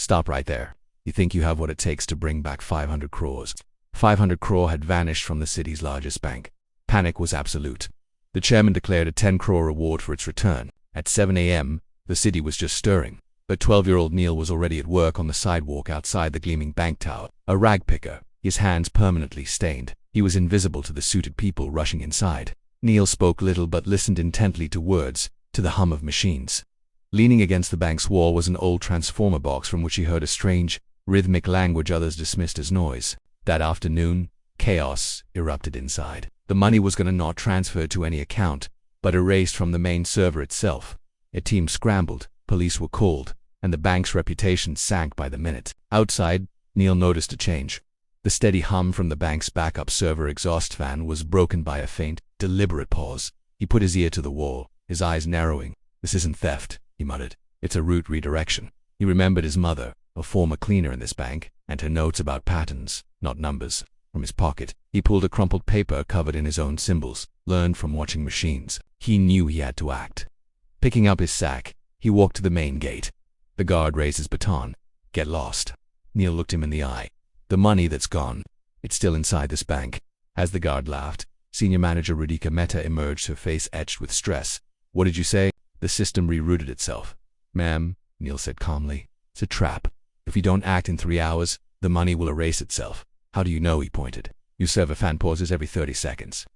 Stop right there. You think you have what it takes to bring back 500 crores? 500 crore had vanished from the city's largest bank. Panic was absolute. The chairman declared a 10 crore reward for its return. At 7 a.m., the city was just stirring, but 12-year-old Neil was already at work on the sidewalk outside the gleaming bank tower, a rag picker, his hands permanently stained. He was invisible to the suited people rushing inside. Neil spoke little but listened intently to words, to the hum of machines. Leaning against the bank's wall was an old transformer box from which he heard a strange, rhythmic language others dismissed as noise. That afternoon, chaos erupted inside. The money was going to not transferred to any account, but erased from the main server itself. A team scrambled, police were called, and the bank's reputation sank by the minute. Outside, Neil noticed a change. The steady hum from the bank's backup server exhaust fan was broken by a faint, deliberate pause. He put his ear to the wall, his eyes narrowing. "This isn't theft," he muttered. "It's a route redirection." He remembered his mother, a former cleaner in this bank, and her notes about patterns, not numbers. From his pocket, he pulled a crumpled paper covered in his own symbols, learned from watching machines. He knew he had to act. Picking up his sack, he walked to the main gate. The guard raised his baton. "Get lost." Neil looked him in the eye. "The money that's gone, it's still inside this bank." As the guard laughed, Senior Manager Radhika Mehta emerged, her face etched with stress. "What did you say?" "The system rerouted itself." "Ma'am," Neil said calmly, "it's a trap. If you don't act in 3 hours, the money will erase itself." "How do you know?" he pointed. "Your server fan pauses every 30 seconds.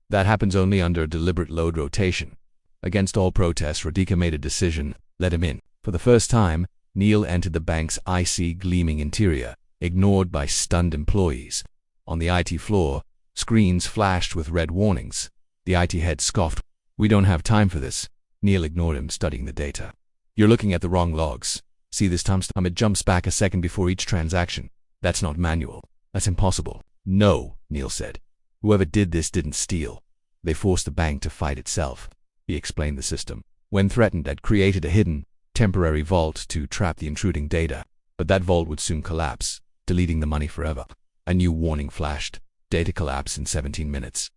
That happens only under deliberate load rotation." Against all protests, Radhika made a decision. Let him in. For the first time, Neil entered the bank's icy, gleaming interior, ignored by stunned employees. On the IT floor, screens flashed with red warnings. The IT head scoffed. "We don't have time for this." Neil ignored him, studying the data. "You're looking at the wrong logs. See this timestamp? It jumps back a second before each transaction. That's not manual. That's impossible." "No," Neil said. "Whoever did this didn't steal. They forced the bank to fight itself." He explained the system. When threatened, had created a hidden, temporary vault to trap the intruding data. But that vault would soon collapse, deleting the money forever. A new warning flashed. Data collapse in 17 minutes.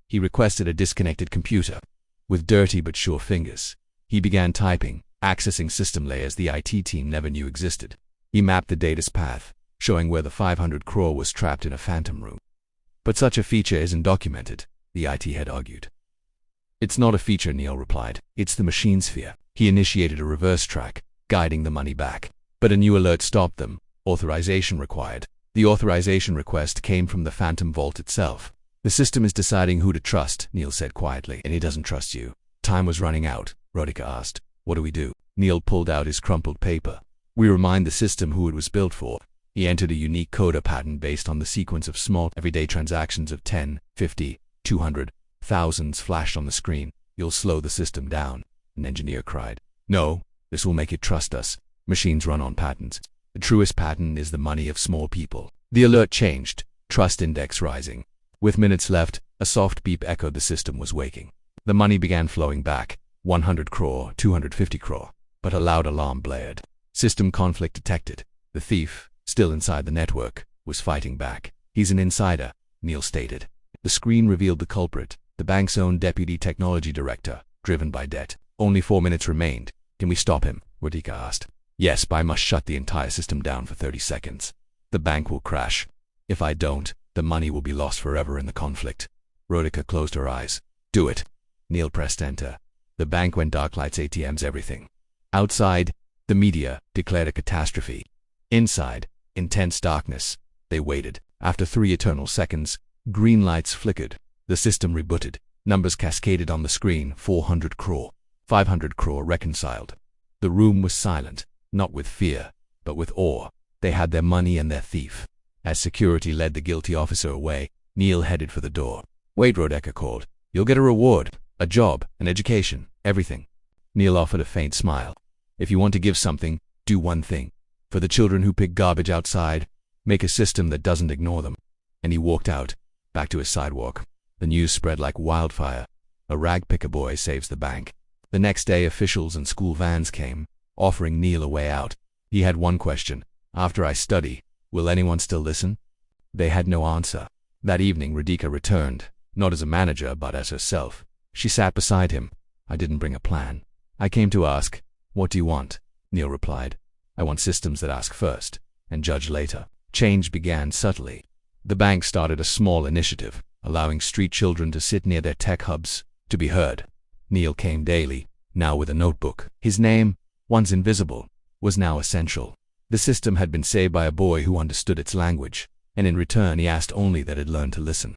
He requested a disconnected computer. With dirty but sure fingers, he began typing, accessing system layers the IT team never knew existed. He mapped the data's path, showing where the 500 crore was trapped in a phantom room. "But such a feature isn't documented," the IT head argued. "It's not a feature," Neil replied. "It's the machine sphere." He initiated a reverse track, guiding the money back. But a new alert stopped them. Authorization required. The authorization request came from the phantom vault itself. "The system is deciding who to trust," Neil said quietly, "and it doesn't trust you." Time was running out. Radhika asked, "What do we do?" Neil pulled out his crumpled paper. "We remind the system who it was built for." He entered a unique coda pattern based on the sequence of small, everyday transactions of 10, 50, 200, thousands flashed on the screen. "You'll slow the system down," an engineer cried. "No, this will make it trust us. Machines run on patterns. The truest pattern is the money of small people." The alert changed, trust index rising. With minutes left, a soft beep echoed. The system was waking. The money began flowing back, 100 crore, 250 crore. But a loud alarm blared. System conflict detected. The thief, still inside the network, was fighting back. "He's an insider," Neil stated. The screen revealed the culprit, the bank's own deputy technology director, driven by debt. Only 4 minutes remained. "Can we stop him?" Radhika asked. "Yes, but I must shut the entire system down for 30 seconds. The bank will crash. If I don't, the money will be lost forever in the conflict." Radhika closed her eyes. "Do it." Neil pressed enter. The bank went dark, lights, ATMs, everything. Outside, the media declared a catastrophe. Inside, intense darkness. They waited. After 3 eternal seconds, green lights flickered. The system rebooted. Numbers cascaded on the screen. 400 crore. 500 crore reconciled. The room was silent, not with fear, but with awe. They had their money and their thief. As security led the guilty officer away, Neil headed for the door. "Wait," Radhika called. "You'll get a reward, a job, an education, everything." Neil offered a faint smile. "If you want to give something, do one thing. For the children who pick garbage outside, make a system that doesn't ignore them." And he walked out, back to his sidewalk. The news spread like wildfire. A rag picker boy saves the bank. The next day, officials and school vans came, offering Neil a way out. He had one question. "After I study, will anyone still listen?" They had no answer. That evening, Radhika returned, not as a manager, but as herself. She sat beside him. "I didn't bring a plan. I came to ask, what do you want?" Neil replied. I want systems that ask first and judge later. Change began subtly. The bank started a small initiative, allowing street children to sit near their tech hubs to be heard. Neil came daily, now with a notebook. His name, once invisible, was now essential. The system had been saved by a boy who understood its language, and in return he asked only that it learn to listen.